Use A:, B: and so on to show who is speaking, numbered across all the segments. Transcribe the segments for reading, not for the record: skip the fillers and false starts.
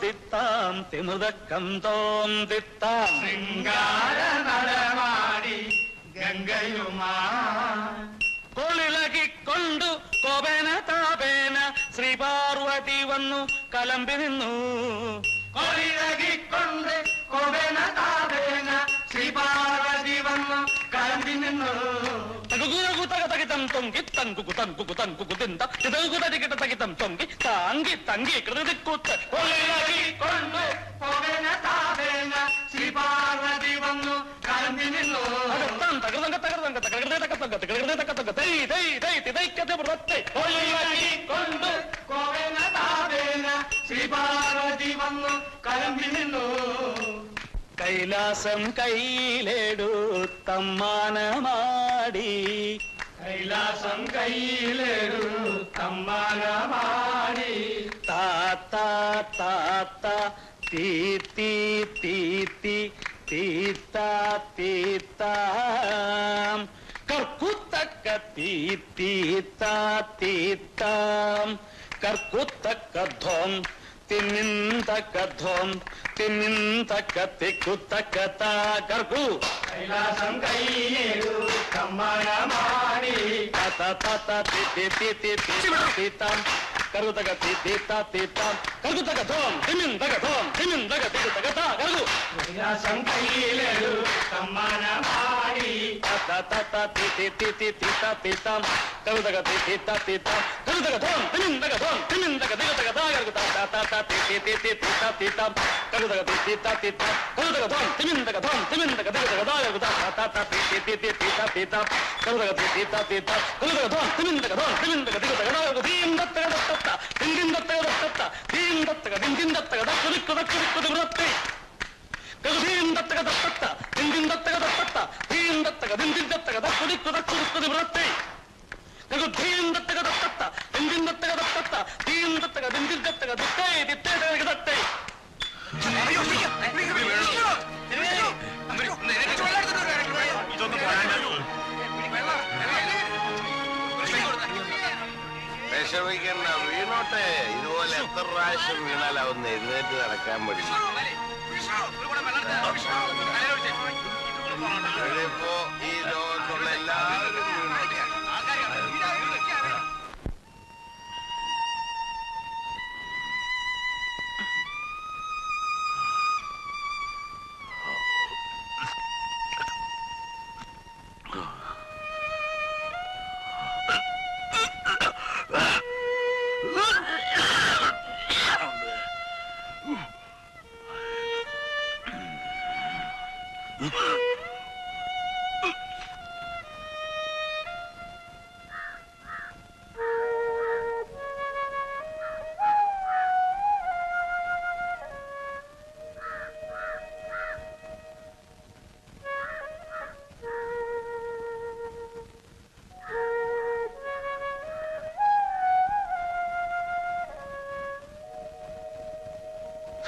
A: തിത്താം തിമൃതക്കം തോം തിത്താം
B: ശൃംഗാര നടമാടി ഗംഗയുമാ
A: കൊളിളകിക്കൊണ്ടു കോപേന താപേന ശ്രീപാർവതി വന്നു കലമ്പി നിന്നു.
B: കൊളിളകിക്കൊണ്ട് കോപേന താപേന ശ്രീപാർവതി വന്നു കലമ്പി നിന്നു.
A: തകിതം തൊങ്കി തങ്കുകുതം കുകുതം കുകുതിന്ത ഇതകുതടികിട്ട തകിതം തൊങ്കി താങ്കി തങ്കി കൃതിക്കൂത്ത്.
B: കൊളിളകിക്കൊണ്ട് കോപേന താപേന ശ്രീപാർവതി വന്നു കലമ്പി നിന്നു. കൊളിളകിക്കൊണ്ട് കോപേന താപേന ശ്രീപാർവതി വന്നു കലമ്പി നിന്നു.
A: കൈലാസം കയ്യിലെടുത്തമ്മാനമാടി
B: കൈലാസം കയ്യിലെടുത്തമ്മാനമാടി
A: താത്ത താത്ത തീത്തി തീത്തി തീത്ത തീത്താം കർക്കുത്തക്ക തീത്തീത്ത തീത്താം കർക്കുത്തക്ക ധോം തിന്നിന്തക്കധോം തിന്നിന്തക്ക തിക്കുത്തക്ക കർക്കു.
B: കൈലാസം കയ്യിലെടുത്തമ്മാനമാടി
A: തത്ത തത്ത തിത്തി തിത്തി തീത്താം കറുതക തീത്ത തീത്താം കർക്കുത്തക്ക ധോം തിന്നിന്തക ധോം തിന്നിന്തക തിക്കുത്തക്ക കർക്കു.
B: കൈലാസം കയ്യിലെടുത്തമ്മാനമാടി
A: തത്ത തത്ത തിത്തി തിത്തി തീത്ത തീത്താം കറുതക തീത്ത തീത്താം കറുതക ധോം തിന്നിന്തക ധോം തിന്നിന്തക തിക്കുത്തക്ക കർക്കു. തത്ത തത്ത തിത്തി തിത്തി തീത്ത തീത്താം കറുതക തീത്ത തീത്താം കറുതക ധോം തിന്നിന്തക ധോം തിന്നിന്തക തിക്കുത്തക്ക കർക്കു. തത്ത തത്ത തിത്തി തിത്തി തീത്ത തീത്താം കറുതക തീത്ത തീത്താം കറുതക ധോം തിന്നിന്തക ധോം തിന്നിന്തക തിക്കുത്തക്ക കർക്കു. ദീന്തത്തക ദത്തത്ത ദിന്ദിന്തത്തക ദത്തത്ത ദീന്തത്തക ദിന്ദിന്തത്തക ദക്കുദിക്കുദ കുദിക്കുദ വൃത്തി കകുദീന്തത്തക ദത്തത്ത ദിന്ദിന്തത്തക ദത്തത്ത ദീന്തത്തക ദിന്ദിന്തത്തക ദക്കുദിക്കുദ കുദിക്കുദ വൃത്തി കകുദീന്തത്തക ദത്തത്ത ദിന്ദിന്തത്തക ദത്തത്ത ദീന്തത്തക ദിന്ദിന്തത്തക ദിത്തേ ദിത്തേ ദത്തേ.
C: വിഷമിക്കണ്ട, വീണോട്ടെ. ഇതുപോലെ എത്ര പ്രാവശ്യം വീണാലാവുന്ന എഴുന്നേറ്റ് നടക്കാൻ പറ്റില്ല. ഇപ്പോ ഈ ലോകത്തുള്ള എല്ലാവരും വീണോട്ടെ.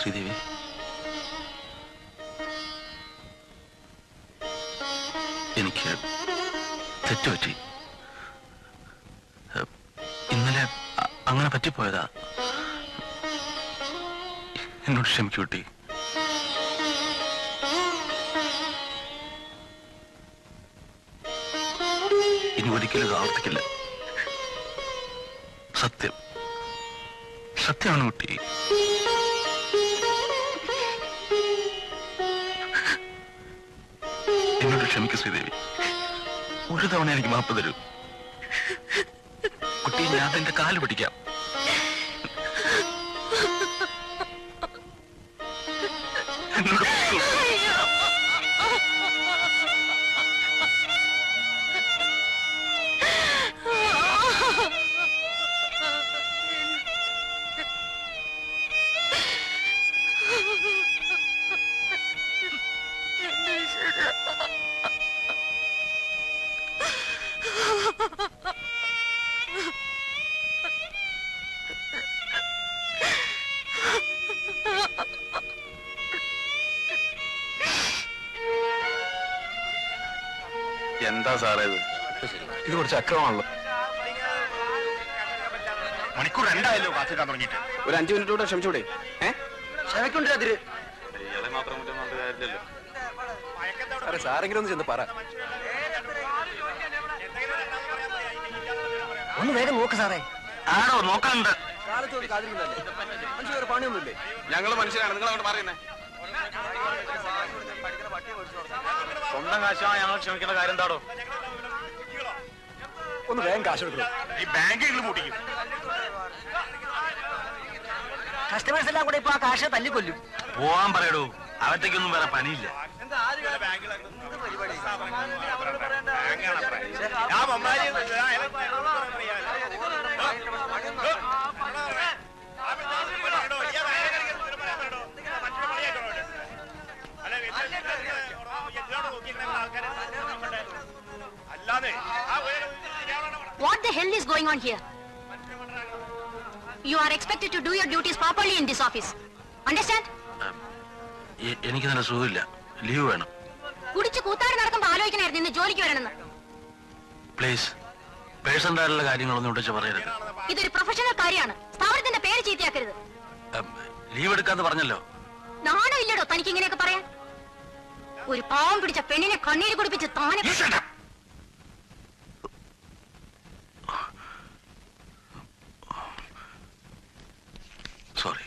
D: ശ്രീദേവി, എനിക്ക് തെറ്റുപറ്റി. ഇന്നലെ അങ്ങനെ പറ്റിപ്പോയതാ. എന്നോട് ക്ഷമിക്കൂട്ടി. ഇനി ഒരിക്കലും ഇത് ആവർത്തിക്കില്ല. സത്യം സത്യമാണ് കുട്ടി. എന്നോട് ക്ഷമിക്കൂ ശ്രീദേവി. ഒരു തവണ എനിക്ക് മാപ്പ് തരൂ കുട്ടി. ഞാൻ എന്റെ കാല് പിടിക്കാം. എന്നോട് എന്താ സാറേ ഇത് കുറച്ച് അക്രമമാണല്ലോ.
E: മണിക്കൂർ 2 ആയല്ലോ കാത്തിരിക്കാൻ തുടങ്ങിയിട്ട്.
D: ഒരു 5 മിനിറ്റ് കൂടെ ക്ഷമിച്ചൂടെ?
E: ക്ഷമയ്ക്കുണ്ട് അതിര്.
D: ഇയാളെ മാത്രം കുറ്റം പറഞ്ഞിട്ട് കാര്യമില്ലല്ലോ.
E: സാറേ സാരെങ്കിലും ഒന്ന് ചെന്ന് പറ. ഒന്ന് വേഗം നോക്ക് സാറേ.
D: ആണോ നോക്കാനുണ്ട്.
E: കാലത്തോട് കാതിരുന്നല്ലേ മനുഷ്യ വേറെ പണിയൊന്നുമില്ലേ?
D: ഞങ്ങള് മനുഷ്യരാണ്, നിങ്ങൾ അങ്ങോട്ട് പറയുന്നേ. സ്വന്തം കാശാ ഞങ്ങൾ ക്ഷമിക്കേണ്ട കാര്യം എന്താടോ?
E: ഒന്ന് വേഗം കാശ് കൊടുക്കണം.
D: ഈ ബാങ്കുകൾ മുടിക്കും.
E: കസ്റ്റമേഴ്സ് എല്ലാം കൂടെ ഇപ്പൊ ആ കാശ് തല്ലിക്കൊല്ലും.
D: പോവാൻ പറയടോ, അവറ്റയ്ക്കൊന്നും വേറെ പണിയില്ല.
F: What the hell is going on here? You are expected to do your duties properly in this office. Understand?
D: എനിക്ക് നല്ല സുഖമില്ല, ലീവ് വേണം.
F: കുടിച്ച് കൂത്താടി നടക്കുമ്പോ ആലോചിക്കണായിരുന്നു ഇന്ന് ജോലിക്ക് വരണമെന്ന്.
D: പ്ലീസ്, പേഴ്സണൽ ആയിട്ടുള്ള കാര്യങ്ങളൊന്നും വിളിച്ച് പറയരുത്.
F: ഇതൊരു പ്രൊഫഷണൽ കാര്യമാണ്. സ്ഥാപനത്തിന്റെ പേര് ചീത്തയാക്കരുത്.
D: ലീവ് എടുക്കാന്ന് പറഞ്ഞല്ലോ.
F: നാണോ ഇല്ലടോ തനിക്ക് ഇങ്ങനെയൊക്കെ പറയാൻ? ഒരു പാവം പിടിച്ച പെണ്ണിനെ കണ്ണീര് കുടിപ്പിച്ച് താനെ.
D: സോറി.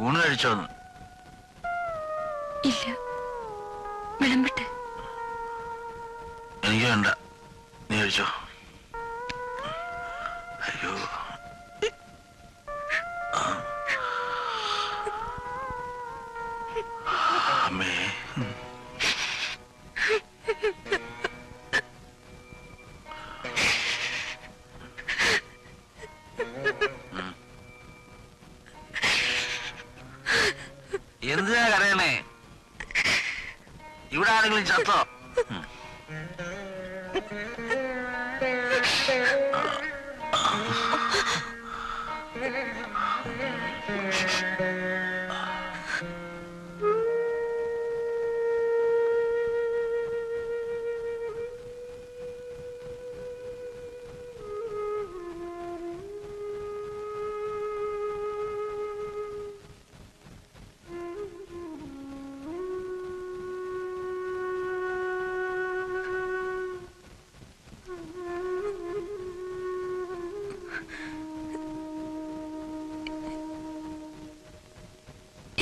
D: ഊണ് കഴിച്ചോന്ന്?
F: ഇല്ല, വിളമ്പട്ടെ?
D: എനിക്ക് വേണ്ട, നീ കഴിച്ചോ. അയ്യോ, അമ്മേ. എന്തിനാ കരയണേ? ഇവിടെ ആരെങ്കിലും ചത്തോ?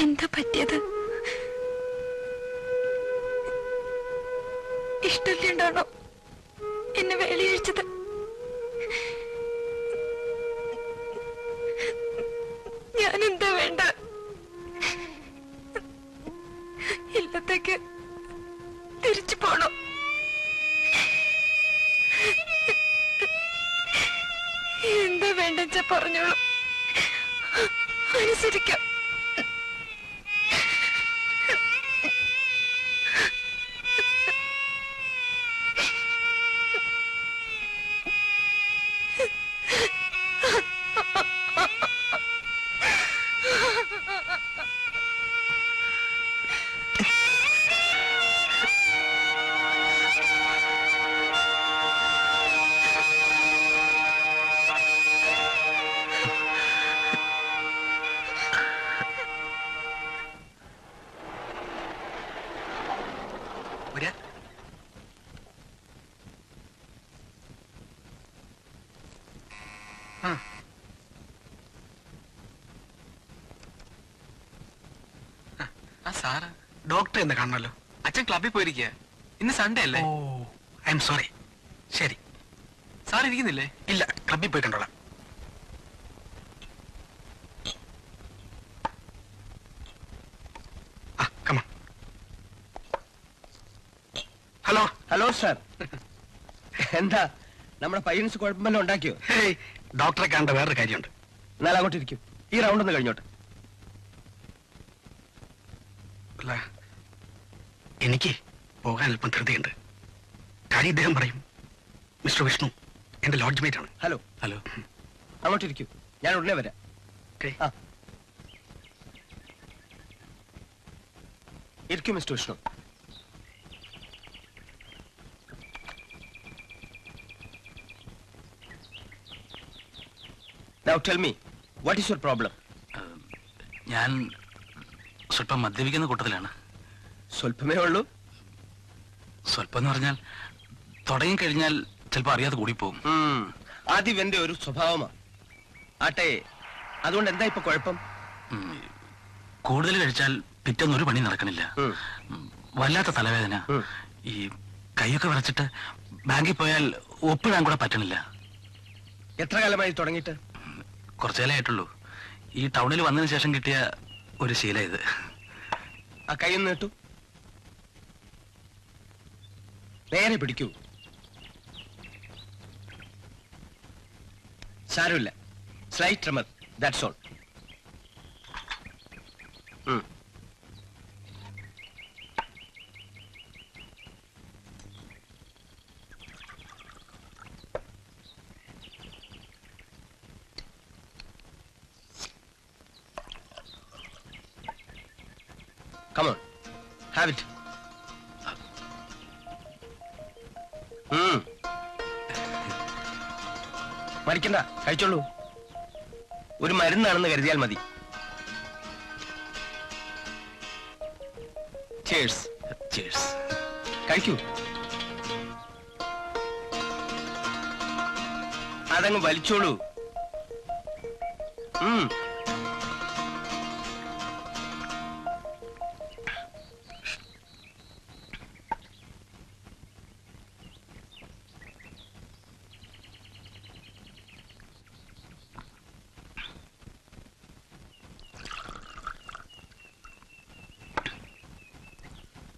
F: എന്താ പറ്റിയത്? ഇഷ്ടമില്ലാണ്ടാണോ എന്നെ വേലയഴിച്ചത്? ഞാനെന്താ വേണ്ട? ഇല്ലത്തേക്ക് തിരിച്ചു പോണോ? എന്താ വേണ്ടെച്ച പറഞ്ഞോളൂ, അനുസരിക്കാം.
E: ഒരു
G: സാറ് ഡോക്ടർ എന്ന് കാണണല്ലോ. അച്ഛൻ ക്ലബിൽ പോയിരിക്കുക. ഇന്ന് സൺഡേ അല്ലേ?
E: Oh I'm sorry. ശരി,
G: സാർ ഇരിക്കുന്നില്ലേ?
E: ഇല്ല, ക്ലബിൽ പോയി കണ്ടോളാം. Hello
H: hello sir. എന്താ നമ്മുടെ പയ്യൻസ് കുഴപ്പമെല്ലാം ഉണ്ടാക്കിയോ?
E: ഹേയ്, ഡോക്ടറെ കാണേണ്ട വേറൊരു കാര്യമുണ്ട്.
H: എന്നാൽ അങ്ങോട്ട് ഇരിക്കും. ഈ റൗണ്ട് ഒന്ന് കഴിഞ്ഞോട്ടെ.
E: അല്ല, എനിക്ക് പോകാൻ അല്പം ധൃതിയുണ്ട്. കാര്യം ഇദ്ദേഹം പറയും. മിസ്റ്റർ വിഷ്ണു എന്റെ ലോഡ്ജ് മേറ്റ് ആണ്.
H: Hello
D: hello.
H: അങ്ങോട്ട് ഇരിക്കൂ, ഞാൻ ഉടനെ വരാം.
E: Okay.
H: ആ ഇരിക്കൂ mister Vishnu. Now tell me, what is your problem?
D: ഞാൻ സ്വല്പം മദ്യപിക്കുന്ന കൂട്ടത്തിലാണ്.
H: സ്വല്പമേ ഉള്ളൂ.
D: സ്വല്പം എന്ന് പറഞ്ഞാൽ തുടങ്ങിക്കഴിഞ്ഞാൽ ചിലപ്പോൾ അറിയാതെ കൂടിപ്പോകും.
H: ആദ്യം എന്റെ ഒരു സ്വഭാവമാണ്. ആട്ടെ, അതുകൊണ്ട് എന്താ ഇപ്പൊ കുഴപ്പം?
D: കൂടുതൽ കഴിച്ചാൽ പിറ്റേന്ന് ഒരു പണി നടക്കണില്ല. വല്ലാത്ത തലവേദന. ഈ കൈയൊക്കെ വിറച്ചിട്ട് ബാങ്കിൽ പോയാൽ ഒപ്പിടാൻ കൂടെ പറ്റണില്ല.
H: എത്ര കാലമായി തുടങ്ങിയിട്ട്?
D: കുറച്ചു കാലമായിട്ടുള്ളൂ. ഈ ടൗണിൽ വന്നതിന് ശേഷം കിട്ടിയ ഒരു ശീലം ഇത്.
H: ആ കൈയൊന്ന് നീട്ടു. നേരെ പിടിക്കൂ. സാരമില്ല, slight tremor, that's all. Come on, have it. മരിക്കണ്ട, കഴിച്ചോളൂ. ഒരു മരുന്നാണെന്ന് കരുതിയാൽ മതി. Cheers.
D: Cheers.
H: കഴിക്കൂ. അതങ്ങ് വലിച്ചോളൂ.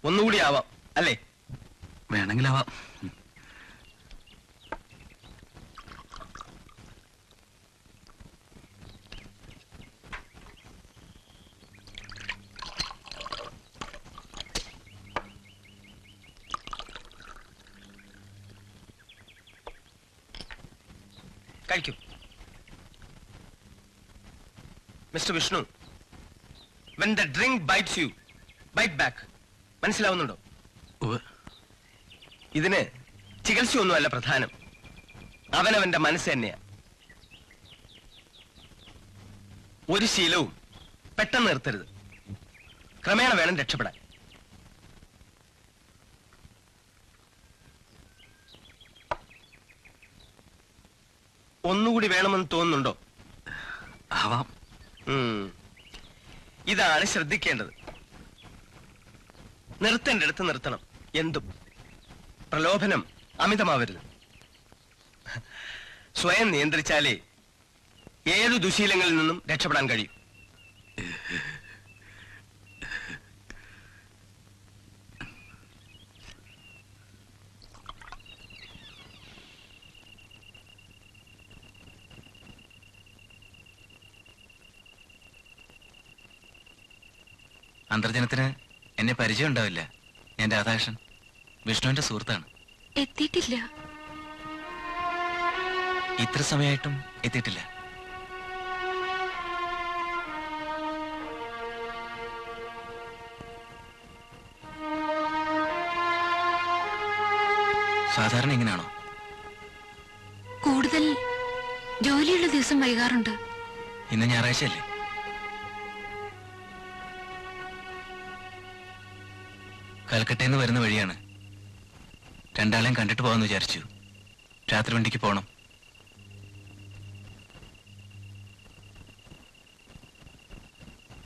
H: ഒന്നുകൂടി ആവാം അല്ലേ?
D: വേണമെങ്കിലാവാം.
H: കഴിക്കൂ. Mister Vishnu, when the drink bites you, bite back. മനസ്സിലാവുന്നുണ്ടോ? ഇതിന് ചികിത്സയൊന്നുമല്ല പ്രധാനം, അവനവന്റെ മനസ്സ് തന്നെയാ. ഒരു ശീലവും പെട്ടെന്ന് നിർത്തരുത്. ക്രമേണ വേണം രക്ഷപ്പെടാൻ. ഒന്നുകൂടി വേണമെന്ന് തോന്നുന്നുണ്ടോ?
D: ആവാം.
H: ഇതാണ് ശ്രദ്ധിക്കേണ്ടത്. നിർത്തേണ്ടടുത്ത് നിർത്തണം. എന്തും പ്രലോഭനം അമിതമാവരുത്. സ്വയം നിയന്ത്രിച്ചാലേ ഏതു ദുശീലങ്ങളിൽ നിന്നും രക്ഷപ്പെടാൻ കഴിയും.
I: അന്തർജനത്തിന് എന്നെ പരിചയം ഉണ്ടാവില്ല. ഞാൻ രാധാകൃഷ്ണൻ, വിഷ്ണുവിന്റെ സുഹൃത്താണ്.
F: എത്തിയിട്ടില്ല.
I: ഇത്ര സമയമായിട്ടും എത്തിയിട്ടില്ല. സാധാരണ ഇങ്ങനെയാണോ?
F: കൂടുതൽ ജോലിയുള്ള ദിവസം വൈകാറുണ്ട്.
I: ഇന്ന് ഞായറാഴ്ചയല്ലേ? കൽക്കട്ടയിൽ നിന്ന് വരുന്ന വഴിയാണ്. രണ്ടാളെയും കണ്ടിട്ട് പോകാമെന്ന് വിചാരിച്ചു. രാത്രി വണ്ടിക്ക് പോകണം.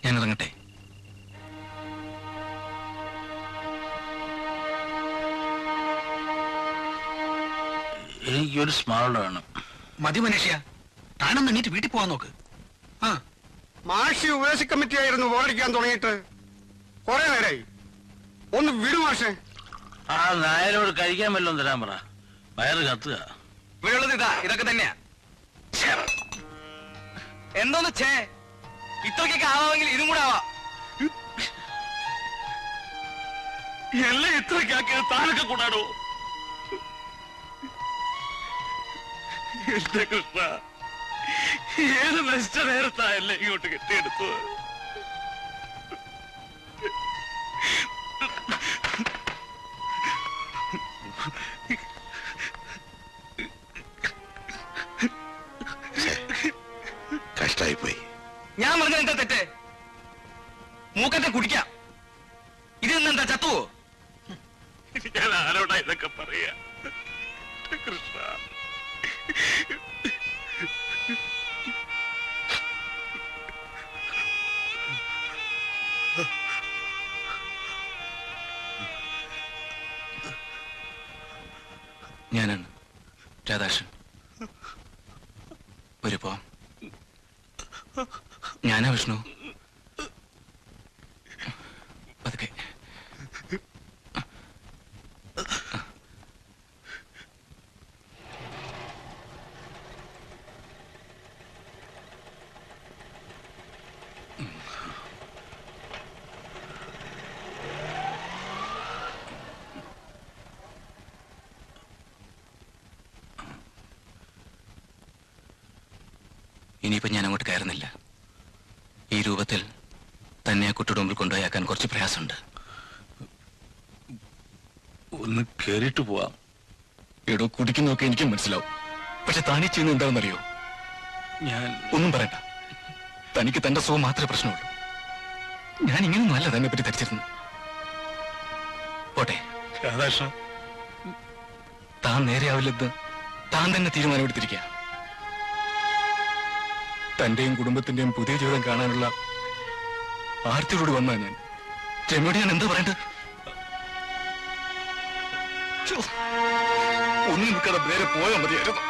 I: ഞാൻ ഇറങ്ങട്ടെ?
D: എനിക്കൊരു സ്മാൾ വേണം.
E: മതി മനുഷ്യ, താനൊന്ന് എണീറ്റ് വീട്ടിൽ പോവാൻ നോക്ക്. ആ
J: മാഷി ഉപദേശ കമ്മിറ്റി ആയിരുന്നു ബോറടിക്കാൻ തുടങ്ങിയിട്ട് കുറെ നേരമായി. ഒന്ന് വിടു മാഷേ.
D: ആ നായരോട് കഴിക്കാൻ വല്ലതും തരാൻ പറ. വയറ് കത്തുക.
G: ഇവിടെയുള്ളത് ഇതൊക്കെ തന്നെയാ. എന്തോന്ന് ചേ, ഇത്രയ്ക്കൊക്കെ ആവാമെങ്കിൽ ഇതും കൂടെ ആവാം.
D: എല്ലാം ഇത്രയ്ക്കാക്കിയത് താനൊക്കെ കൂടാടോ. എന്റെ കൃഷ്ണ, ഏത് നഷ്ട നേരത്തായല്ലേ ഇങ്ങോട്ട് കെട്ടിയെടുത്തു.
C: കഷ്ടായി പോയി.
G: ഞാൻ പറഞ്ഞ എന്താ തെറ്റ്? മൂക്കത്തെ കുടിക്കാം. ഇത് നിന്നെന്താ ചത്തുവോ?
D: ഞാൻ ആരോടാ ഇതൊക്കെ പറയാ കൃഷ്ണ?
I: ഞാനാണ് രാധാകൃഷ്ണൻ. ഒരു പോവാം. ഞാനാ വിഷ്ണു. പതുക്കെ. ഇനിയിപ്പോ ഞാൻ അങ്ങോട്ട് കയറുന്നില്ല. ഈ രൂപത്തിൽ തന്നെ ആ കുട്ടിയുടെ മുമ്പിൽ കൊണ്ടുപോയാക്കാൻ കുറച്ച് പ്രയാസമുണ്ട്.
D: ഒന്ന് കേറിയിട്ട് പോവാം.
I: എടോ, കുടിക്കുന്നതൊക്കെ എനിക്കും മനസ്സിലാവും. പക്ഷെ താനീ ചെയ്യുന്നത് എന്താണെന്നറിയോ?
D: ഞാൻ
I: ഒന്നും പറയണ്ട. തനിക്ക് തന്റെ സുഖം മാത്രമേ പ്രശ്നമുള്ളൂ. ഞാൻ ഇങ്ങനെയൊന്നും അല്ല തന്നെ പറ്റി ധരിച്ചിരുന്നു. പോട്ടെ
D: രാധാകൃഷ്ണ,
I: താൻ നേരെയാവില്ലെന്ന് താൻ തന്നെ തീരുമാനമെടുത്തിരിക്കുക. തന്റെയും കുടുംബത്തിന്റെയും പുതിയ ജീവിതം കാണാനുള്ള ആർത്തിയോട് വന്നാ ഞാൻ. രമയോട് ഞാൻ എന്താ പറയണ്ടത്? ഒന്നും നിൽക്കാതെ നേരെ പോയാൽ മതിയായിരുന്നു.